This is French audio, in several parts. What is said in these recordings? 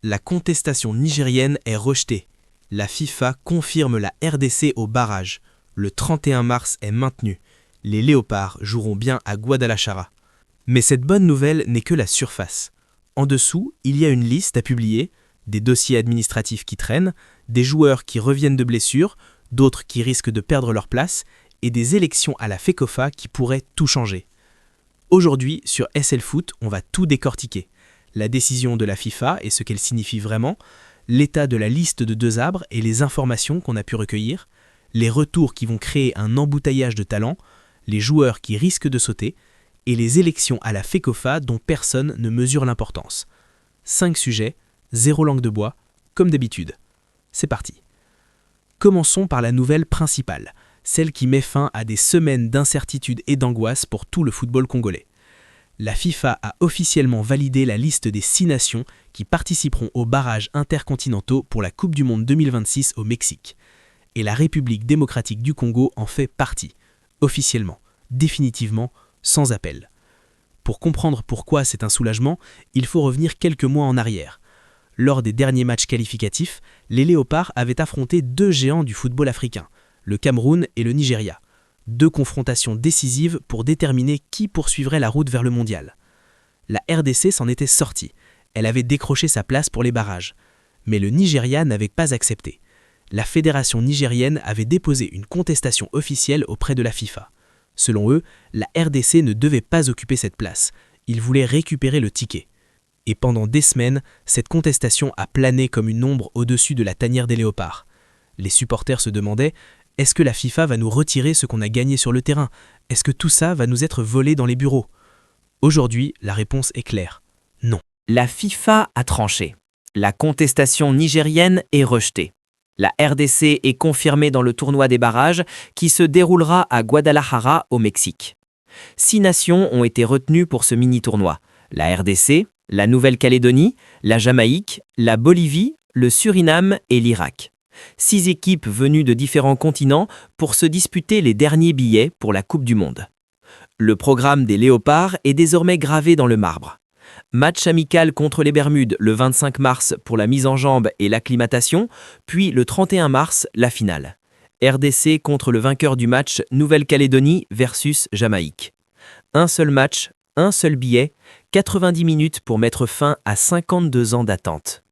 la contestation nigérienne est rejetée. La FIFA confirme la RDC au barrage. Le 31 mars est maintenu. Les Léopards joueront bien à Guadalajara. Mais cette bonne nouvelle n'est que la surface. En dessous, il y a une liste à publier, des dossiers administratifs qui traînent, des joueurs qui reviennent de blessures, d'autres qui risquent de perdre leur place, et des élections à la FECOFA qui pourraient tout changer. Aujourd'hui, sur SL Foot, on va tout décortiquer. La décision de la FIFA et ce qu'elle signifie vraiment, l'état de la liste de deux arbres et les informations qu'on a pu recueillir, les retours qui vont créer un embouteillage de talents, les joueurs qui risquent de sauter, et les élections à la FECOFA dont personne ne mesure l'importance. 5 sujets, 0 langue de bois, comme d'habitude. C'est parti. Commençons par la nouvelle principale, celle qui met fin à des semaines d'incertitude et d'angoisse pour tout le football congolais. La FIFA a officiellement validé la liste des 6 nations qui participeront aux barrages intercontinentaux pour la Coupe du Monde 2026 au Mexique. Et la République démocratique du Congo en fait partie, officiellement, définitivement, sans appel. Pour comprendre pourquoi c'est un soulagement, il faut revenir quelques mois en arrière. Lors des derniers matchs qualificatifs, les Léopards avaient affronté 2 géants du football africain, le Cameroun et le Nigeria. 2 confrontations décisives pour déterminer qui poursuivrait la route vers le mondial. La RDC s'en était sortie. Elle avait décroché sa place pour les barrages. Mais le Nigeria n'avait pas accepté. La fédération nigérienne avait déposé une contestation officielle auprès de la FIFA. Selon eux, la RDC ne devait pas occuper cette place. Ils voulaient récupérer le ticket. Et pendant des semaines, cette contestation a plané comme une ombre au-dessus de la tanière des Léopards. Les supporters se demandaient « Est-ce que la FIFA va nous retirer ce qu'on a gagné sur le terrain? Est-ce que tout ça va nous être volé dans les bureaux ?» Aujourd'hui, la réponse est claire. Non. La FIFA a tranché. La contestation nigérienne est rejetée. La RDC est confirmée dans le tournoi des barrages qui se déroulera à Guadalajara au Mexique. 6 nations ont été retenues pour ce mini-tournoi. La RDC, la Nouvelle-Calédonie, la Jamaïque, la Bolivie, le Suriname et l'Irak. 6 équipes venues de différents continents pour se disputer les derniers billets pour la Coupe du Monde. Le programme des Léopards est désormais gravé dans le marbre. Match amical contre les Bermudes le 25 mars pour la mise en jambe et l'acclimatation, puis le 31 mars, la finale. RDC contre le vainqueur du match Nouvelle-Calédonie versus Jamaïque. Un seul match, un seul billet, 90 minutes pour mettre fin à 52 ans d'attente.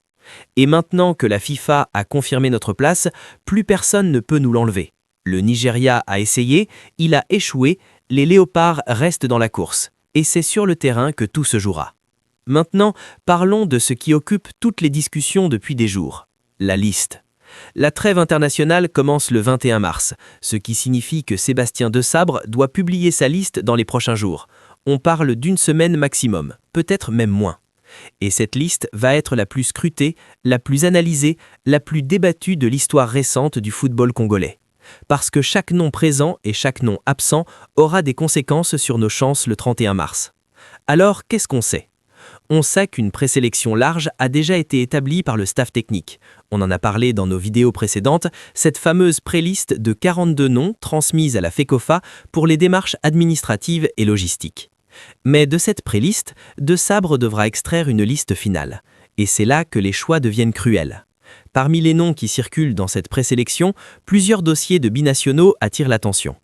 Et maintenant que la FIFA a confirmé notre place, plus personne ne peut nous l'enlever. Le Nigeria a essayé, il a échoué, les Léopards restent dans la course. Et c'est sur le terrain que tout se jouera. Maintenant, parlons de ce qui occupe toutes les discussions depuis des jours. La liste. La trêve internationale commence le 21 mars, ce qui signifie que Sébastien Desabre doit publier sa liste dans les prochains jours. On parle d'une semaine maximum, peut-être même moins. Et cette liste va être la plus scrutée, la plus analysée, la plus débattue de l'histoire récente du football congolais. Parce que chaque nom présent et chaque nom absent aura des conséquences sur nos chances le 31 mars. Alors, qu'est-ce qu'on sait ? On sait qu'une présélection large a déjà été établie par le staff technique. On en a parlé dans nos vidéos précédentes, cette fameuse préliste de 42 noms transmise à la FECOFA pour les démarches administratives et logistiques. Mais de cette préliste, Desabre devra extraire une liste finale. Et c'est là que les choix deviennent cruels. Parmi les noms qui circulent dans cette présélection, plusieurs dossiers de binationaux attirent l'attention.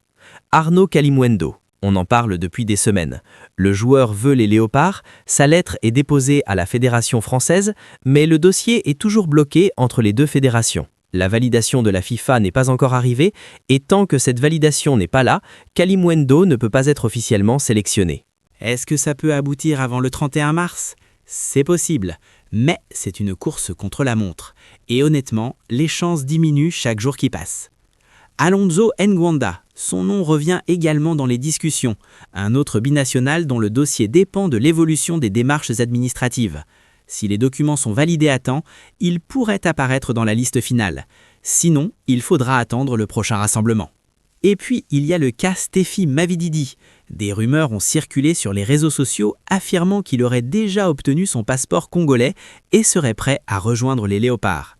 Arnaud Kalimwendo, on en parle depuis des semaines. Le joueur veut les Léopards, sa lettre est déposée à la Fédération française, mais le dossier est toujours bloqué entre les deux fédérations. La validation de la FIFA n'est pas encore arrivée, et tant que cette validation n'est pas là, Kalimwendo ne peut pas être officiellement sélectionné. Est-ce que ça peut aboutir avant le 31 mars ? C'est possible, mais c'est une course contre la montre. Et honnêtement, les chances diminuent chaque jour qui passe. Alonso Ngwanda, son nom revient également dans les discussions, un autre binational dont le dossier dépend de l'évolution des démarches administratives. Si les documents sont validés à temps, il pourrait apparaître dans la liste finale. Sinon, il faudra attendre le prochain rassemblement. Et puis, il y a le cas Stephy Mavididi. Des rumeurs ont circulé sur les réseaux sociaux affirmant qu'il aurait déjà obtenu son passeport congolais et serait prêt à rejoindre les Léopards.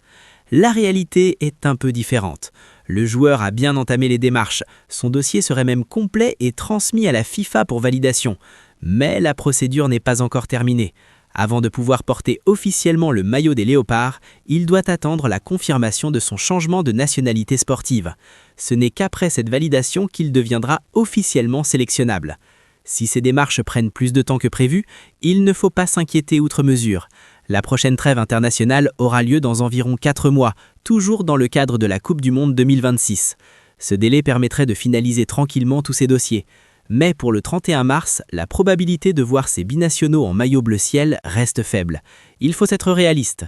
La réalité est un peu différente. Le joueur a bien entamé les démarches. Son dossier serait même complet et transmis à la FIFA pour validation. Mais la procédure n'est pas encore terminée. Avant de pouvoir porter officiellement le maillot des Léopards, il doit attendre la confirmation de son changement de nationalité sportive. Ce n'est qu'après cette validation qu'il deviendra officiellement sélectionnable. Si ces démarches prennent plus de temps que prévu, il ne faut pas s'inquiéter outre mesure. La prochaine trêve internationale aura lieu dans environ 4 mois, toujours dans le cadre de la Coupe du Monde 2026. Ce délai permettrait de finaliser tranquillement tous ces dossiers. Mais pour le 31 mars, la probabilité de voir ces binationaux en maillot bleu ciel reste faible. Il faut être réaliste.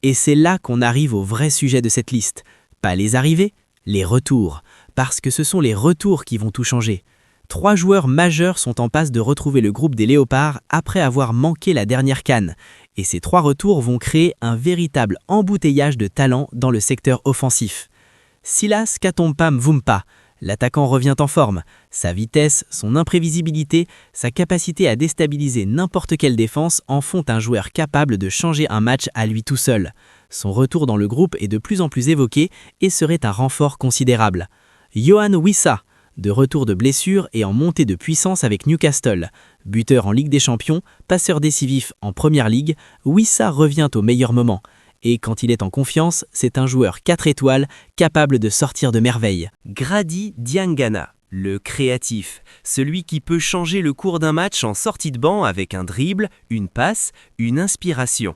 Et c'est là qu'on arrive au vrai sujet de cette liste. Pas les arrivées, les retours. Parce que ce sont les retours qui vont tout changer. 3 joueurs majeurs sont en passe de retrouver le groupe des Léopards après avoir manqué la dernière CAN. Et ces 3 retours vont créer un véritable embouteillage de talent dans le secteur offensif. Silas Katompa Mvumpa, l'attaquant revient en forme. Sa vitesse, son imprévisibilité, sa capacité à déstabiliser n'importe quelle défense en font un joueur capable de changer un match à lui tout seul. Son retour dans le groupe est de plus en plus évoqué et serait un renfort considérable. Yohan Wissa, de retour de blessure et en montée de puissance avec Newcastle. Buteur en Ligue des Champions, passeur décisif en Première Ligue, Wissa revient au meilleur moment. Et quand il est en confiance, c'est un joueur 4 étoiles capable de sortir de merveille. Grady Diangana, le créatif, celui qui peut changer le cours d'un match en sortie de banc avec un dribble, une passe, une inspiration.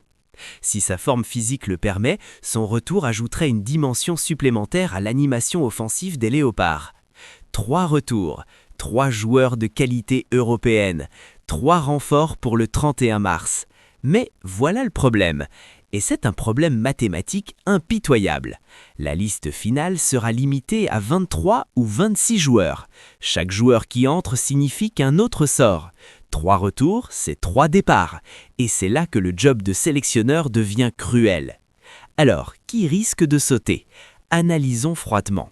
Si sa forme physique le permet, son retour ajouterait une dimension supplémentaire à l'animation offensive des Léopards. 3 retours, 3 joueurs de qualité européenne, 3 renforts pour le 31 mars. Mais voilà le problème. Et c'est un problème mathématique impitoyable. La liste finale sera limitée à 23 ou 26 joueurs. Chaque joueur qui entre signifie qu'un autre sort. 3 retours, c'est 3 départs. Et c'est là que le job de sélectionneur devient cruel. Alors, qui risque de sauter? Analysons froidement.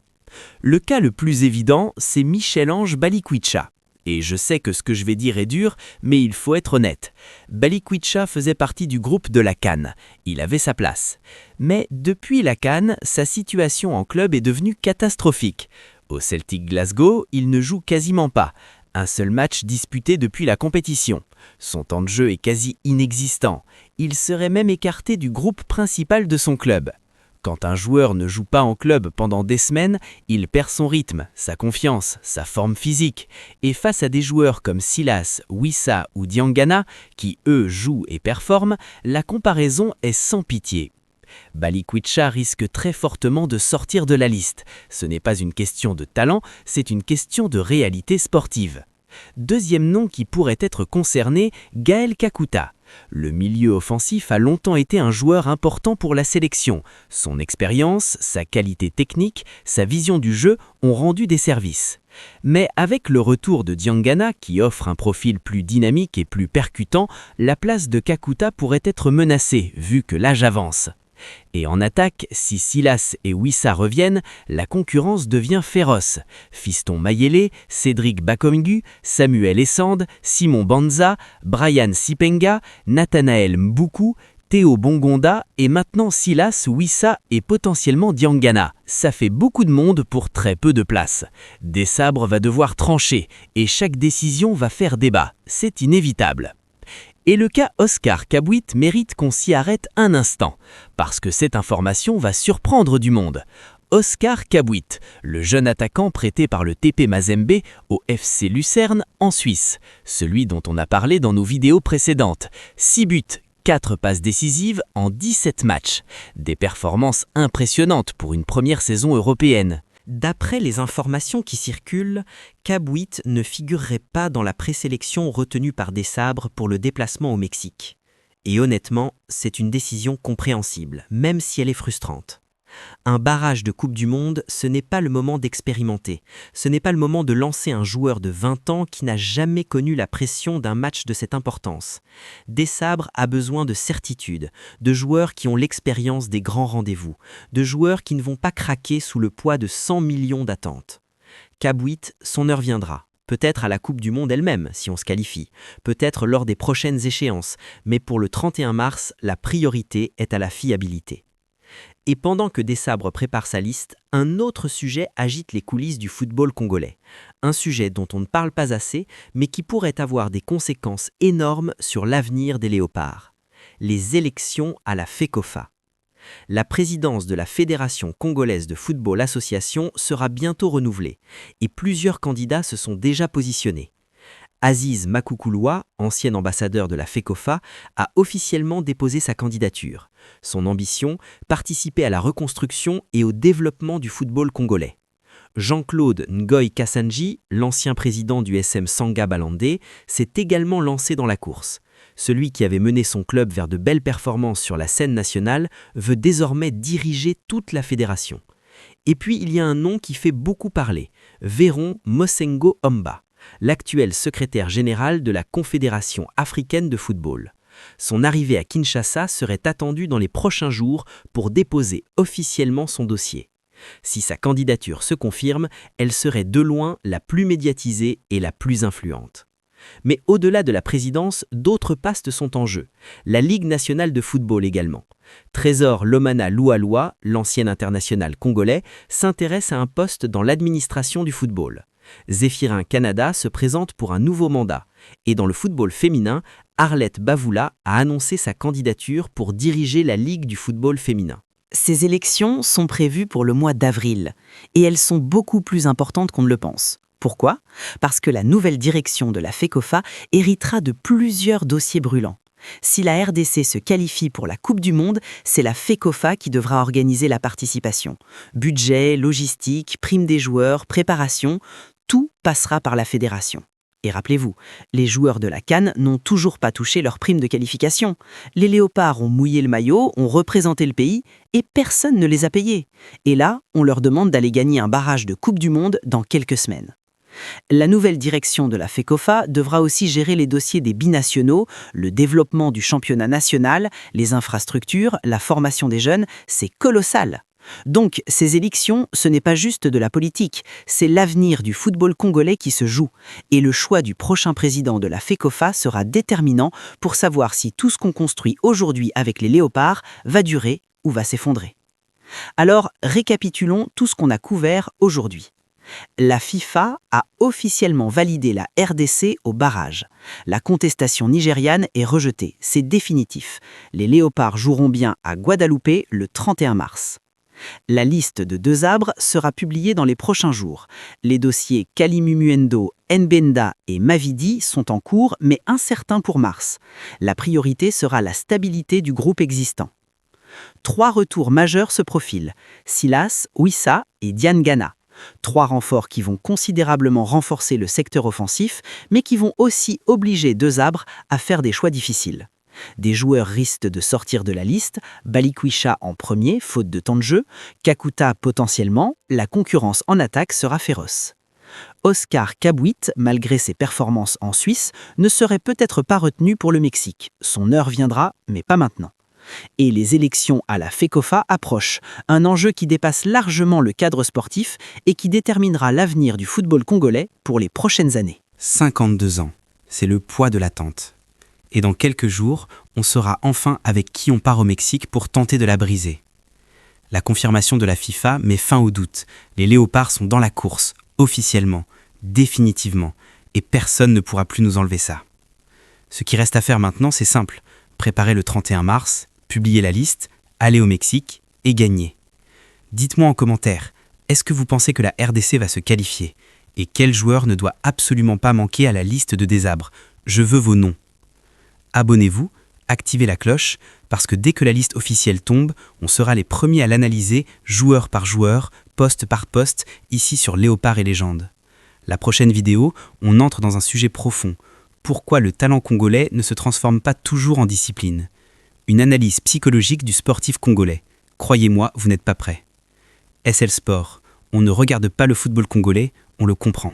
Le cas le plus évident, c'est Michel-Ange Balikwisha. Et je sais que ce que je vais dire est dur, mais il faut être honnête. Balikwisha faisait partie du groupe de la CAN. Il avait sa place. Mais depuis la CAN, sa situation en club est devenue catastrophique. Au Celtic Glasgow, il ne joue quasiment pas. Un seul match disputé depuis la compétition. Son temps de jeu est quasi inexistant. Il serait même écarté du groupe principal de son club. Quand un joueur ne joue pas en club pendant des semaines, il perd son rythme, sa confiance, sa forme physique. Et face à des joueurs comme Silas, Wissa ou Diangana, qui eux jouent et performent, la comparaison est sans pitié. Balikwisha risque très fortement de sortir de la liste. Ce n'est pas une question de talent, c'est une question de réalité sportive. Deuxième nom qui pourrait être concerné, Gaël Kakuta. Le milieu offensif a longtemps été un joueur important pour la sélection. Son expérience, sa qualité technique, sa vision du jeu ont rendu des services. Mais avec le retour de Diangana, qui offre un profil plus dynamique et plus percutant, la place de Kakuta pourrait être menacée, vu que l'âge avance. Et en attaque, si Silas et Wissa reviennent, la concurrence devient féroce. Fiston Mayele, Cédric Bakongu, Samuel Essande, Simon Banza, Brian Sipenga, Nathanaël Mboukou, Théo Bongonda et maintenant Silas, Wissa et potentiellement Diangana. Ça fait beaucoup de monde pour très peu de place. Desabre va devoir trancher et chaque décision va faire débat. C'est inévitable. Et le cas Oscar Kabouit mérite qu'on s'y arrête un instant, parce que cette information va surprendre du monde. Oscar Kabouit, le jeune attaquant prêté par le TP Mazembe au FC Lucerne en Suisse, celui dont on a parlé dans nos vidéos précédentes. 6 buts, 4 passes décisives en 17 matchs. Des performances impressionnantes pour une première saison européenne. D'après les informations qui circulent, Kabouit ne figurerait pas dans la présélection retenue par Desabre pour le déplacement au Mexique. Et honnêtement, c'est une décision compréhensible, même si elle est frustrante. Un barrage de Coupe du Monde, ce n'est pas le moment d'expérimenter. Ce n'est pas le moment de lancer un joueur de 20 ans qui n'a jamais connu la pression d'un match de cette importance. Desabre a besoin de certitude, de joueurs qui ont l'expérience des grands rendez-vous, de joueurs qui ne vont pas craquer sous le poids de 100 millions d'attentes. Kabouit, son heure viendra. Peut-être à la Coupe du Monde elle-même, si on se qualifie. Peut-être lors des prochaines échéances. Mais pour le 31 mars, la priorité est à la fiabilité. Et pendant que Desabre prépare sa liste, un autre sujet agite les coulisses du football congolais. Un sujet dont on ne parle pas assez, mais qui pourrait avoir des conséquences énormes sur l'avenir des Léopards. les élections à la FECOFA. La présidence de la Fédération congolaise de football association sera bientôt renouvelée et plusieurs candidats se sont déjà positionnés. Aziz Makoukuloua, ancien ambassadeur de la FECOFA, a officiellement déposé sa candidature. Son ambition, participer à la reconstruction et au développement du football congolais. Jean-Claude Ngoy Kassanji, l'ancien président du SM Sanga Balandé, s'est également lancé dans la course. Celui qui avait mené son club vers de belles performances sur la scène nationale veut désormais diriger toute la fédération. Et puis il y a un nom qui fait beaucoup parler, Véron Mosengo Omba, l'actuel secrétaire général de la Confédération africaine de football. Son arrivée à Kinshasa serait attendue dans les prochains jours pour déposer officiellement son dossier. Si sa candidature se confirme, elle serait de loin la plus médiatisée et la plus influente. Mais au-delà de la présidence, d'autres postes sont en jeu. La Ligue nationale de football également. Trésor Lomana Lualua, l'ancien international congolais, s'intéresse à un poste dans l'administration du football. Zéphirin Canada se présente pour un nouveau mandat. Et dans le football féminin, Arlette Bavoula a annoncé sa candidature pour diriger la Ligue du football féminin. Ces élections sont prévues pour le mois d'avril, et elles sont beaucoup plus importantes qu'on ne le pense. Pourquoi ? Parce que la nouvelle direction de la FECOFA héritera de plusieurs dossiers brûlants. Si la RDC se qualifie pour la Coupe du Monde, c'est la FECOFA qui devra organiser la participation. Budget, logistique, prime des joueurs, préparation, tout passera par la fédération. Et rappelez-vous, les joueurs de la CAN n'ont toujours pas touché leur prime de qualification. Les Léopards ont mouillé le maillot, ont représenté le pays, et personne ne les a payés. Et là, on leur demande d'aller gagner un barrage de Coupe du Monde dans quelques semaines. La nouvelle direction de la FECOFA devra aussi gérer les dossiers des binationaux, le développement du championnat national, les infrastructures, la formation des jeunes, c'est colossal. Donc, ces élections, ce n'est pas juste de la politique, c'est l'avenir du football congolais qui se joue. Et le choix du prochain président de la FECOFA sera déterminant pour savoir si tout ce qu'on construit aujourd'hui avec les Léopards va durer ou va s'effondrer. Alors, récapitulons tout ce qu'on a couvert aujourd'hui. La FIFA a officiellement validé la RDC au barrage. La contestation nigériane est rejetée, c'est définitif. Les Léopards joueront bien à Guadeloupe le 31 mars. La liste de 2 arbres sera publiée dans les prochains jours. Les dossiers Kalimumuendo, Nbenda et Mavidi sont en cours, mais incertains pour mars. La priorité sera la stabilité du groupe existant. 3 retours majeurs se profilent, Silas, Wissa et Diangana. 3 renforts qui vont considérablement renforcer le secteur offensif, mais qui vont aussi obliger 2 arbres à faire des choix difficiles. Des joueurs risquent de sortir de la liste, Balikwisha en premier, faute de temps de jeu, Kakuta potentiellement, la concurrence en attaque sera féroce. Oscar Kabouit, malgré ses performances en Suisse, ne serait peut-être pas retenu pour le Mexique. Son heure viendra, mais pas maintenant. Et les élections à la FECOFA approchent, un enjeu qui dépasse largement le cadre sportif et qui déterminera l'avenir du football congolais pour les prochaines années. 52 ans, c'est le poids de l'attente. Et dans quelques jours, on saura enfin avec qui on part au Mexique pour tenter de la briser. La confirmation de la FIFA met fin au doute. Les Léopards sont dans la course, officiellement, définitivement, et personne ne pourra plus nous enlever ça. Ce qui reste à faire maintenant, c'est simple. Préparer le 31 mars, publier la liste, aller au Mexique et gagner. Dites-moi en commentaire, est-ce que vous pensez que la RDC va se qualifier ? Et quel joueur ne doit absolument pas manquer à la liste de désabres ? Je veux vos noms. Abonnez-vous, activez la cloche, parce que dès que la liste officielle tombe, on sera les premiers à l'analyser joueur par joueur, poste par poste, ici sur Léopard et Légende. La prochaine vidéo, on entre dans un sujet profond. Pourquoi le talent congolais ne se transforme pas toujours en discipline ? Une analyse psychologique du sportif congolais. Croyez-moi, vous n'êtes pas prêts. SL Sport, on ne regarde pas le football congolais, on le comprend.